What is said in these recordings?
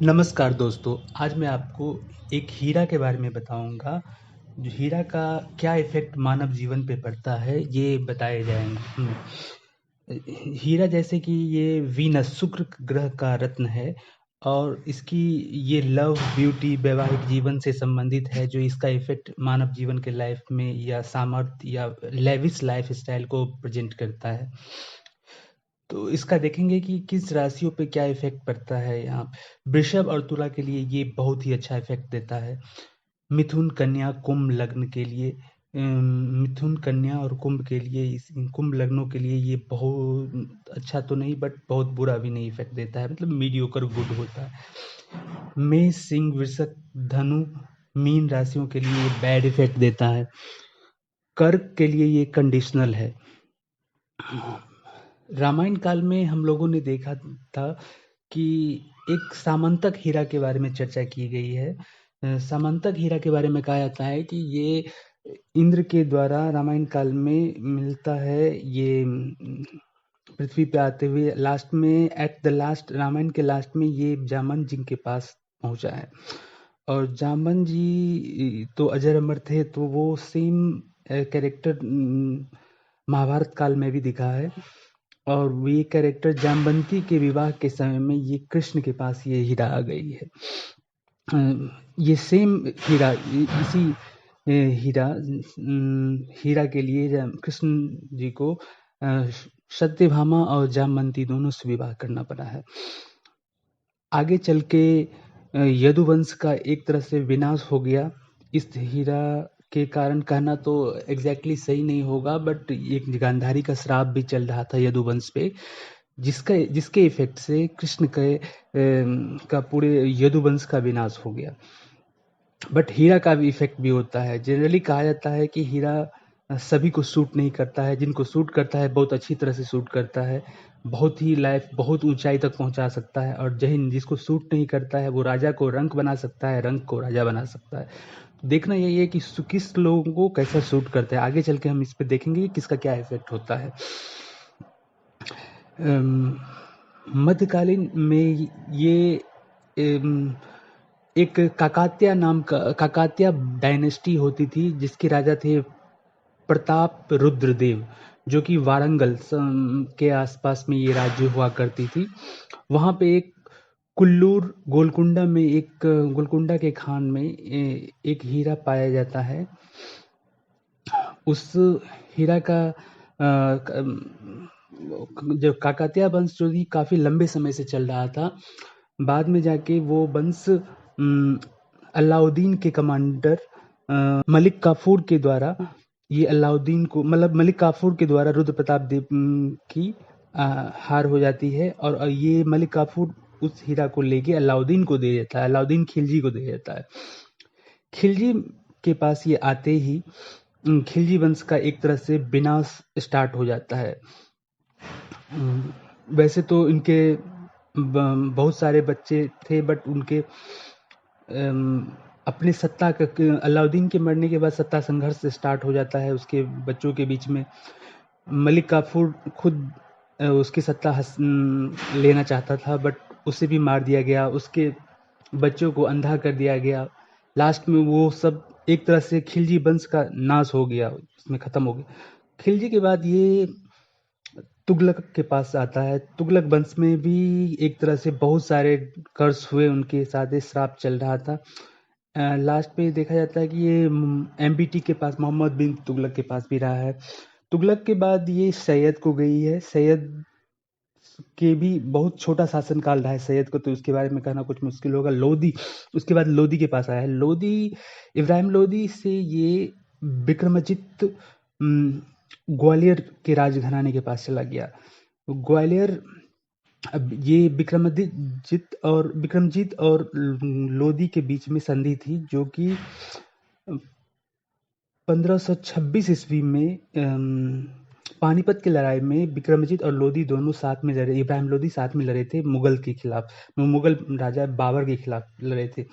नमस्कार दोस्तों, आज मैं आपको एक हीरा के बारे में बताऊँगा। जो हीरा का क्या इफ़ेक्ट मानव जीवन पे पड़ता है, ये बताए जाएँगे। हीरा जैसे कि ये वीनस शुक्र ग्रह का रत्न है और इसकी ये लव, ब्यूटी, वैवाहिक जीवन से संबंधित है, जो इसका इफ़ेक्ट मानव जीवन के लाइफ़ में या सामर्थ्य या लेविश लाइफ़स्टाइल को प्रेज़ेंट करता है। तो इसका देखेंगे कि किस राशियों पे क्या इफ़ेक्ट पड़ता है यहाँ। वृषभ और तुला के लिए ये बहुत ही अच्छा इफ़ेक्ट देता है। मिथुन, कन्या, कुंभ लग्न के लिए मिथुन, कन्या और कुंभ के लिए कुंभ लग्नों के लिए ये बहुत अच्छा तो नहीं बट बहुत बुरा भी नहीं इफ़ेक्ट देता है, मतलब मीडियोकर गुड होता है। मेष, सिंह, वृश्चिक, धनु, मीन राशियों के लिए ये बैड इफ़ेक्ट देता है। कर्क के लिए ये कंडीशनल है। रामायण काल में हम लोगों ने देखा था कि एक सामंतक हीरा के बारे में चर्चा की गई है। सामंतक हीरा के बारे में कहा जाता है कि ये इंद्र के द्वारा रामायण काल में मिलता है। ये पृथ्वी पे आते हुए लास्ट में एट द लास्ट रामायण के लास्ट में ये जामन जी के पास पहुंचा है और जामन जी तो अजर अमर थे, तो वो सेम कैरेक्टर महाभारत काल में भी दिखा है और ये कैरेक्टर जामवंती के विवाह के समय में ये कृष्ण के पास ये हीरा आ गई है। ये सेम हीरा इसी हीरा के लिए कृष्ण जी को सत्यभामा और जामवंती दोनों से विवाह करना पड़ा है। आगे चल के यदुवंश का एक तरह से विनाश हो गया इस हीरा के कारण। कहना तो एग्जैक्टली सही नहीं होगा बट एक गांधारी का श्राप भी चल रहा था यदुवंश पे, जिसके इफेक्ट से कृष्ण के का पूरे यदुवंश का विनाश हो गया। बट हीरा का भी इफेक्ट भी होता है। जनरली कहा जाता है कि हीरा सभी को सूट नहीं करता है, जिनको सूट करता है बहुत अच्छी तरह से सूट करता है, बहुत ही लाइफ बहुत ऊंचाई तक पहुंचा सकता है, और जिसको सूट नहीं करता है वो राजा को रंक बना सकता है, रंक को राजा बना सकता है। देखना यही है कि किस लोगों को कैसा सूट करता है। आगे चल के हम इस पे देखेंगे कि किसका क्या इफेक्ट होता है। मध्यकालीन में ये एक काकात्या डायनेस्टी होती थी जिसके राजा थे प्रताप रुद्रदेव, जो कि वारंगल के आसपास में ये राज्य हुआ करती थी। वहाँ पे एक कुल्लूर गोलकुंडा के खान में एक हीरा पाया जाता है। उस हीरा का जो काकतिया वंश जो थी काफी लंबे समय से चल रहा था। बाद में जाके वो वंश अलाउद्दीन के कमांडर मलिक काफूर के द्वारा मलिक काफूर के द्वारा रुद्र प्रताप देव की हार हो जाती है और ये मलिक काफूर उस हीरा को लेके अलाउद्दीन को दे देता है, अलाउद्दीन खिलजी को दे देता है। खिलजी के पास ये आते ही खिलजी वंश का एक तरह से विनाश स्टार्ट हो जाता है। वैसे तो इनके बहुत सारे बच्चे थे बट उनके अपनी सत्ता का अलाउद्दीन के मरने के बाद सत्ता संघर्ष स्टार्ट हो जाता है उसके बच्चों के बीच में। मलिक काफूर खुद उसकी सत्ता लेना चाहता था बट उसे भी मार दिया गया, उसके बच्चों को अंधा कर दिया गया। लास्ट में वो सब एक तरह से खिलजी वंश का नाश हो गया, उसमें खत्म हो गया। खिलजी के बाद ये तुगलक के पास आता है। तुगलक वंश में भी एक तरह से बहुत सारे कर्स हुए, उनके साथ श्राप चल रहा था। लास्ट पे देखा जाता है कि ये एमबीटी के पास मोहम्मद बिन तुगलक के पास भी रहा है। तुगलक के बाद ये सैयद को गई है। सैयद के भी बहुत छोटा शासनकाल रहा है सैयद को, तो उसके बारे में कहना कुछ मुश्किल होगा। लोदी, उसके बाद लोदी के पास आया है। लोदी, इब्राहिम लोदी से ये विक्रमजीत ग्वालियर के राजघराने के पास चला गया। ग्वालियर, अब ये विक्रमजीत और लोदी के बीच में संधि थी जो कि 1526 ईस्वी में पानीपत की लड़ाई में विक्रमजीत और लोदी दोनों साथ में लड़े। इब्राहिम लोदी साथ में लड़े थे मुगल के खिलाफ, मुगल राजा बाबर के खिलाफ लड़े थे।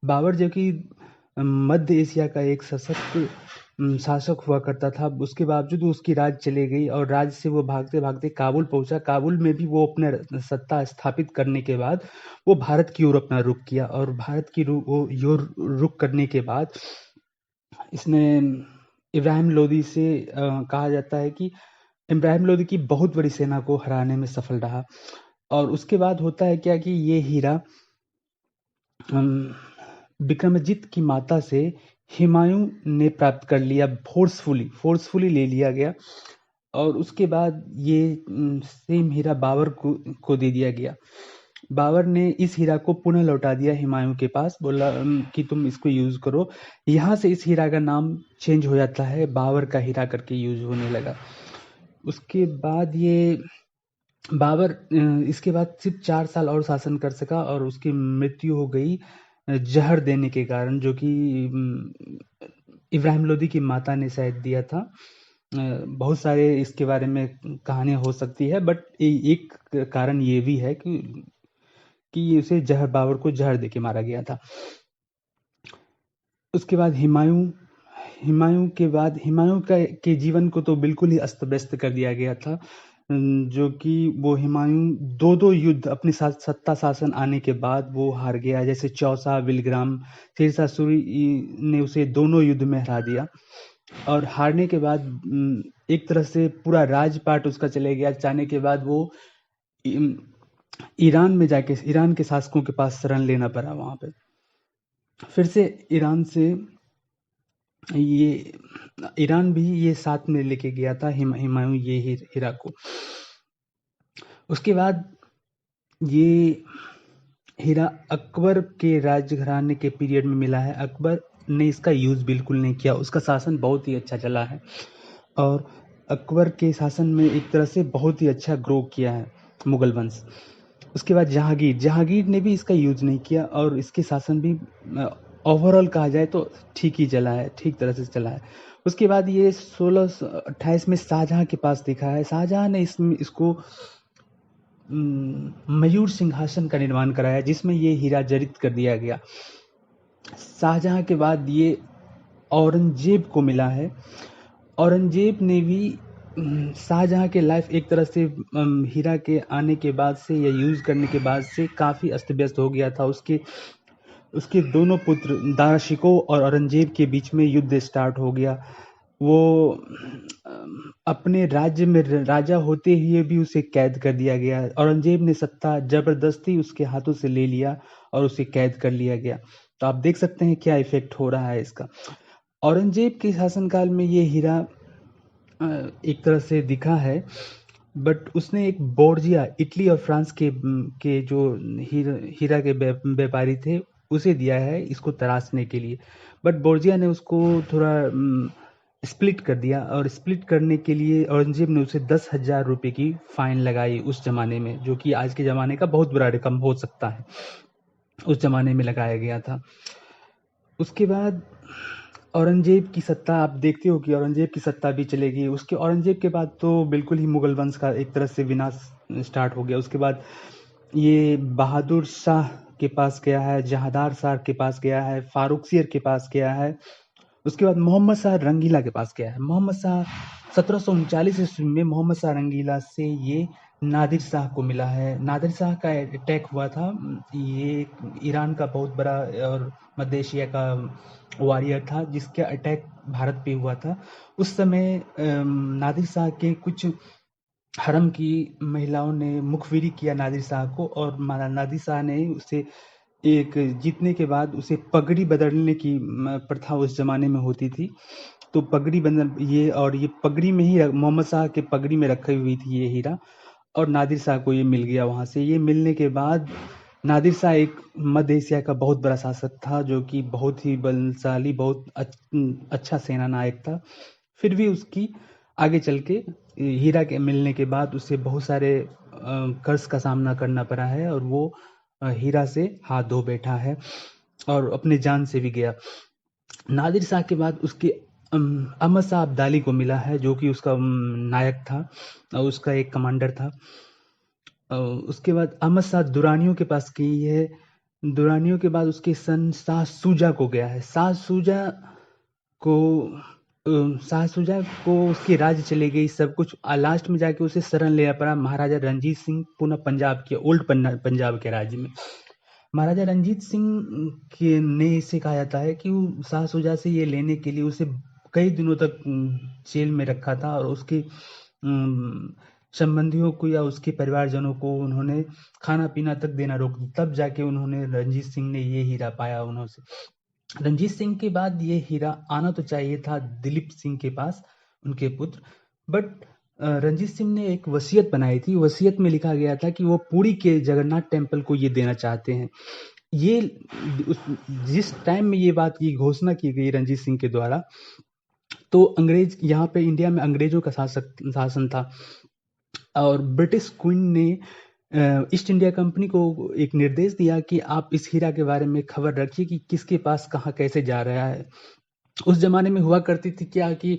बाबर जो कि मध्य एशिया का एक सशक्त शासक हुआ करता था। उसके बावजूद उसकी राज चली गई और राज से वो भागते भागते काबुल पहुंचा। काबुल में भी वो अपने सत्ता स्थापित करने के बाद वो भारत की ओर अपना रुख किया, और भारत की रुख करने के बाद इसने इब्राहिम लोदी से कहा जाता है कि इब्राहिम लोदी की बहुत बड़ी सेना को हराने में सफल रहा। और उसके बाद होता है क्या कि ये हीरा विक्रमजीत की माता से हुमायूं ने प्राप्त कर लिया, फोर्सफुली ले लिया गया। और उसके बाद ये सेम हीरा बाबर को दे दिया गया। बाबर ने इस हीरा को पुनः लौटा दिया हुमायूं के पास, बोला कि तुम इसको यूज करो। यहाँ से इस हीरा का नाम चेंज हो जाता है, बाबर का हीरा करके यूज होने लगा। उसके बाद ये बाबर इसके बाद सिर्फ 4 साल और शासन कर सका और उसकी मृत्यु हो गई जहर देने के कारण, जो कि इब्राहिम लोदी की माता ने शायद दिया था। बहुत सारे इसके बारे में कहानियां हो सकती है, बट एक कारण ये भी है कि उसे बाबर को जहर देके मारा गया था। उसके बाद हुमायूं के जीवन को तो बिल्कुल ही अस्त व्यस्त कर दिया गया था, जो कि वो हुमायूं दो युद्ध अपने साथ सत्ता शासन आने के बाद वो हार गया। जैसे चौसा, बिलग्राम, शेरशाह सूरी ने उसे दोनों युद्ध में हरा दिया। और हारने के बाद एक तरह से पूरा राजपाट उसका चले गया। जाने के बाद वो ईरान में जाके ईरान के शासकों के पास शरण लेना पड़ा। वहां पे फिर से ईरान भी ये साथ में लेके गया था हुमायूं ये हीरा को। उसके बाद ये हीरा अकबर के राजघराने के पीरियड में मिला है। अकबर ने इसका यूज बिल्कुल नहीं किया, उसका शासन बहुत ही अच्छा चला है और अकबर के शासन में एक तरह से बहुत ही अच्छा ग्रो किया है मुगल वंश। उसके बाद जहांगीर ने भी इसका यूज नहीं किया और इसके शासन भी ओवरऑल कहा जाए तो ठीक ही चला है, ठीक तरह से चला है। उसके बाद ये 1628 में शाहजहां के पास दिखा है। शाहजहां ने इसको मयूर सिंहासन का निर्माण कराया, जिसमें ये हीरा जड़ित कर दिया गया। शाहजहां के बाद ये औरंगजेब को मिला है। औरंगजेब ने भी शाहजहां के लाइफ एक तरह से हीरा के आने के बाद से या यूज करने के बाद से काफी अस्त व्यस्त हो गया था। उसके दोनों पुत्र दाराशिको और औरंगजेब के बीच में युद्ध स्टार्ट हो गया। वो अपने राज्य में राजा होते हुए भी उसे कैद कर दिया गया। औरंगजेब ने सत्ता जबरदस्ती उसके हाथों से ले लिया और उसे कैद कर लिया गया। तो आप देख सकते हैं क्या इफेक्ट हो रहा है इसका। औरंगजेब के शासनकाल में ये हीरा एक तरह से दिखा है, बट उसने एक बोर्जिया इटली और फ्रांस के जो हीरा के व्यापारी थे उसे दिया है इसको तराशने के लिए। बट बोर्जिया ने उसको थोड़ा स्प्लिट कर दिया और स्प्लिट करने के लिए औरंगजेब ने उसे 10,000 रुपए की फाइन लगाई उस जमाने में, जो कि आज के जमाने का बहुत बड़ा रकम हो सकता है, उस जमाने में लगाया गया था। उसके बाद औरंगजेब की सत्ता आप देखते हो कि औरंगजेब की सत्ता भी चलेगी। उसके औरंगजेब के बाद तो बिल्कुल ही मुगल वंश का एक तरह से विनाश स्टार्ट हो गया। उसके बाद ये बहादुर शाह के पास गया है, जहांदार शाह के पास गया है, फारुखसियर के पास गया है। उसके बाद मोहम्मद शाह रंगीला के पास गया है। मोहम्मद शाह 1739 ईस्वी में मोहम्मद शाह रंगीला से ये नादिर शाह को मिला है। नादिर शाह का अटैक हुआ था। ये ईरान का बहुत बड़ा और मध्य एशिया का वॉरियर था जिसका अटैक भारत पे हुआ था। उस समय नादिर शाह के कुछ हरम की महिलाओं ने मुखबिरी किया नादिर शाह को, और नादिर शाह ने उसे एक जीतने के बाद उसे पगड़ी बदलने की प्रथा उस जमाने में होती थी। तो पगड़ी बदल ये पगड़ी में ही मोहम्मद शाह के पगड़ी में रखी हुई थी ये हीरा, और नादिर शाह को ये मिल गया। वहां से ये मिलने के बाद नादिर शाह एक मध्य एशिया का बहुत बड़ा शासक था, जो कि बहुत ही बलशाली, बहुत अच्छा सेना नायक था। फिर भी उसकी आगे चल के हीरा के मिलने के बाद उसे बहुत सारे कर्ज का सामना करना पड़ा है और वो हीरा से हाथ धो बैठा है और अपने जान से भी गया। नादिर शाह के बाद उसके अहमद शाह अब्दाली को मिला है, जो कि उसका नायक था और उसका एक कमांडर था। उसके बाद अहमद शाह दुरानियों के पास गई है। दुरानियों के बाद उसके सन शाह सूजा को गया है। शाह सूजा को शाह शुजा को उसके राज्य चले गई सब कुछ, लास्ट में जाके उसे शरण लेना पड़ा महाराजा रंजीत सिंह पुनः पंजाब के ओल्ड पंजाब के राज्य में। महाराजा रंजीत सिंह के ने इसे कहा जाता है कि वो शाह शुजा से ये लेने के लिए उसे कई दिनों तक जेल में रखा था, और उसके संबंधियों को या उसके परिवारजनों को उन्होंने खाना पीना तक देना रोक दिया। तब जाके उन्होंने रंजीत सिंह ने ये हीरा पाया उन्होंने। रंजीत सिंह के बाद ये हीरा आना तो चाहिए था दिलीप सिंह के पास, उनके पुत्र, बट रंजीत सिंह ने एक वसीयत बनाई थी। वसीयत में लिखा गया था कि वो पुरी के जगन्नाथ टेम्पल को ये देना चाहते हैं। ये जिस टाइम में ये बात की घोषणा की गई रंजीत सिंह के द्वारा, तो अंग्रेज यहाँ पे इंडिया में अंग्रेजों का शासन था, और ब्रिटिश क्वीन ने ईस्ट इंडिया कंपनी को एक निर्देश दिया कि आप इस हीरा के बारे में खबर रखिए कि किसके पास कहाँ कैसे जा रहा है। उस जमाने में हुआ करती थी क्या कि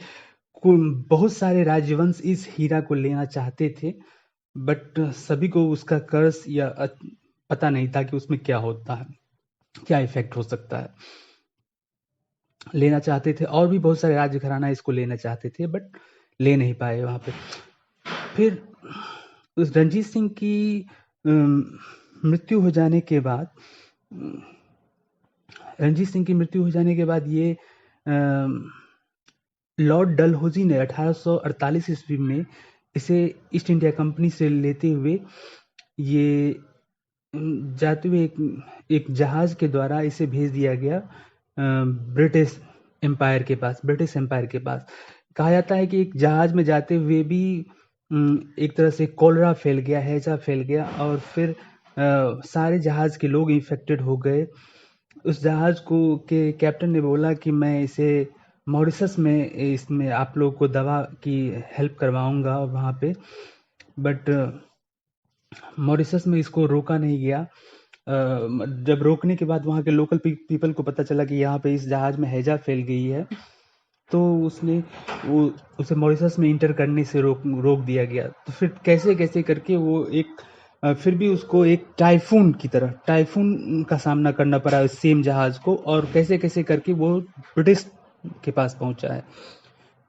बहुत सारे राजवंश इस हीरा को लेना चाहते थे, बट सभी को उसका कर्ज या पता नहीं था कि उसमें क्या होता है, क्या इफेक्ट हो सकता है। लेना चाहते थे, और भी बहुत सारे राज्य घराना इसको लेना चाहते थे, बट ले नहीं पाए वहां पे। फिर उस रंजीत सिंह की मृत्यु हो जाने के बाद, ये लॉर्ड डलहौजी ने 1848 ईस्वी में इसे ईस्ट इंडिया कंपनी से लेते हुए, ये जाते हुए एक जहाज के द्वारा इसे भेज दिया गया ब्रिटिश एम्पायर के पास। कहा जाता है कि एक जहाज में जाते हुए भी एक तरह से कोलरा फैल गया, हैजा फैल गया, और फिर सारे जहाज के लोग इन्फेक्टेड हो गए। उस जहाज के कैप्टन ने बोला कि मैं इसे मॉरिशस में इसमें आप लोगों को दवा की हेल्प करवाऊंगा वहाँ पे, बट मॉरिशस में इसको रोका नहीं गया। जब रोकने के बाद वहाँ के लोकल पीपल को पता चला कि यहाँ पे इस जहाज में हैजा फैल गई है, तो उसे मॉरिशस में इंटर करने से रोक दिया गया। तो फिर कैसे कैसे करके वो फिर भी उसको एक टाइफून का सामना करना पड़ा उस सेम जहाज को, और कैसे कैसे करके वो ब्रिटिश के पास पहुंचा है।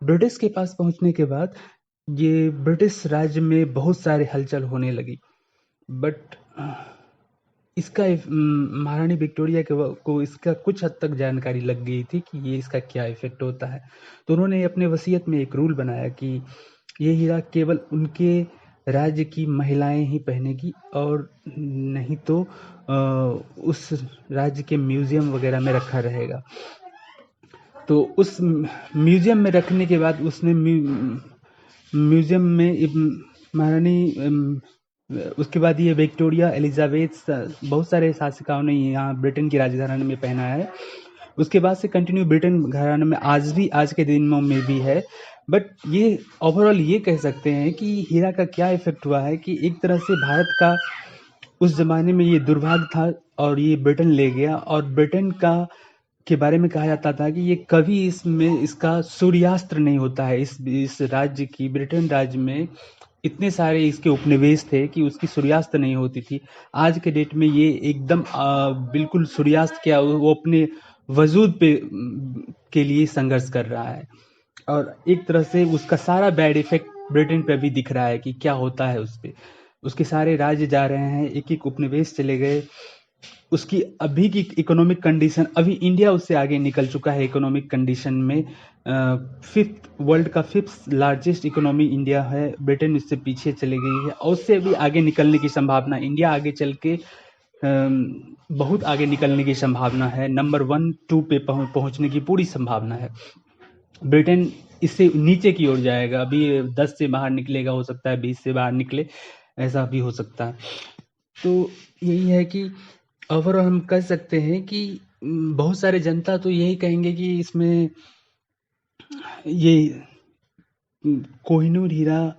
ब्रिटिश के पास पहुंचने के बाद ये ब्रिटिश राज्य में बहुत सारे हलचल होने लगी, बट इसका महारानी विक्टोरिया को इसका कुछ हद तक जानकारी लग गई थी कि ये इसका क्या इफेक्ट होता है। तो उन्होंने अपने वसीयत में एक रूल बनाया कि ये हीरा केवल उनके राज्य की महिलाएं ही पहनेगी, और नहीं तो उस राज्य के म्यूजियम वगैरह में रखा रहेगा। तो उस म्यूजियम में रखने के बाद उसने म्यूजियम में महारानी, उसके बाद ये विक्टोरिया, एलिजाबेथ, बहुत सारे शासिकाओं ने यहाँ ब्रिटेन की राजघराने में पहना है। उसके बाद से कंटिन्यू ब्रिटेन घराने में आज के दिनों में भी है। बट ये ओवरऑल ये कह सकते हैं कि हीरा का क्या इफेक्ट हुआ है कि एक तरह से भारत का उस जमाने में ये दुर्भाग्य था, और ये ब्रिटेन ले गया। और ब्रिटेन के बारे में कहा जाता था कि ये कभी इसका सूर्यास्त नहीं होता है। इस राज्य की, ब्रिटेन राज्य में इतने सारे इसके उपनिवेश थे कि उसकी सूर्यास्त नहीं होती थी। आज के डेट में ये एकदम बिल्कुल सूर्यास्त क्या, वो अपने वजूद के लिए संघर्ष कर रहा है, और एक तरह से उसका सारा बैड इफेक्ट ब्रिटेन पे भी दिख रहा है कि क्या होता है उस पे। उसके सारे राज्य जा रहे हैं, एक एक उपनिवेश चले गए। उसकी अभी की इकोनॉमिक कंडीशन, अभी इंडिया उससे आगे निकल चुका है इकोनॉमिक कंडीशन में। वर्ल्ड का 5th लार्जेस्ट इकोनॉमी इंडिया है, ब्रिटेन इससे पीछे चली गई है, और उससे भी आगे निकलने की संभावना, इंडिया आगे चल के बहुत आगे निकलने की संभावना है। नंबर 1-2 पे पहुंचने की पूरी संभावना है। ब्रिटेन इससे नीचे की ओर जाएगा, अभी 10 से बाहर निकलेगा, हो सकता है 20 से बाहर निकले, ऐसा भी हो सकता है। तो यही है कि ओवरऑल हम कह सकते हैं कि बहुत सारे जनता तो यही कहेंगे कि इसमें ये कोहिनूर हीरा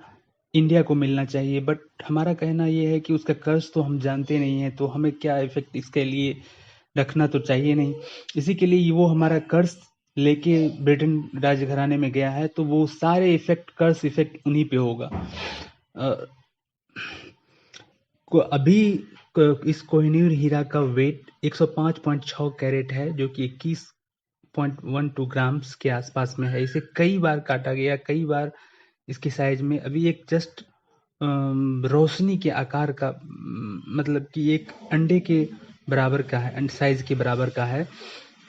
इंडिया को मिलना चाहिए, बट हमारा कहना ये है कि उसका कर्ज तो हम जानते नहीं है, तो हमें क्या इफेक्ट इसके लिए रखना तो चाहिए नहीं। इसी के लिए वो हमारा कर्ज लेके ब्रिटेन राजघराने में गया है, तो वो सारे कर्ज इफेक्ट उन्हीं पे होगा। अभी इस कोहिनूर हीरा का वेट 105.6 कैरेट है, जो कि 21 8.12 ग्राम्स के आसपास में है। इसे कई बार काटा गया, कई बार इसकी साइज में अभी एक जस्ट रोशनी के आकार का, मतलब कि एक अंडे के बराबर का है, साइज के बराबर का है।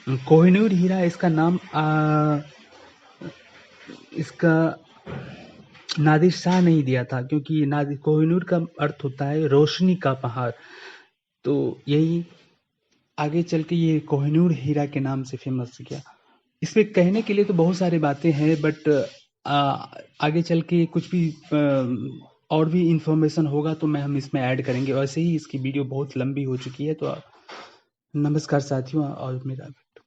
कोहिनूर हीरा इसका नाम इसका नादिर शाह नहीं दिया था, क्योंकि नादिर कोहिनूर का अर्थ होता है रोशनी का पहाड़। तो यही आगे चल के ये कोहिनूर हीरा के नाम से फेमस गया। इसमें कहने के लिए तो बहुत सारी बातें हैं, बट आगे चल के कुछ भी और भी इंफॉर्मेशन होगा तो हम इसमें ऐड करेंगे। वैसे ही इसकी वीडियो बहुत लंबी हो चुकी है। तो नमस्कार साथियों, और मेरा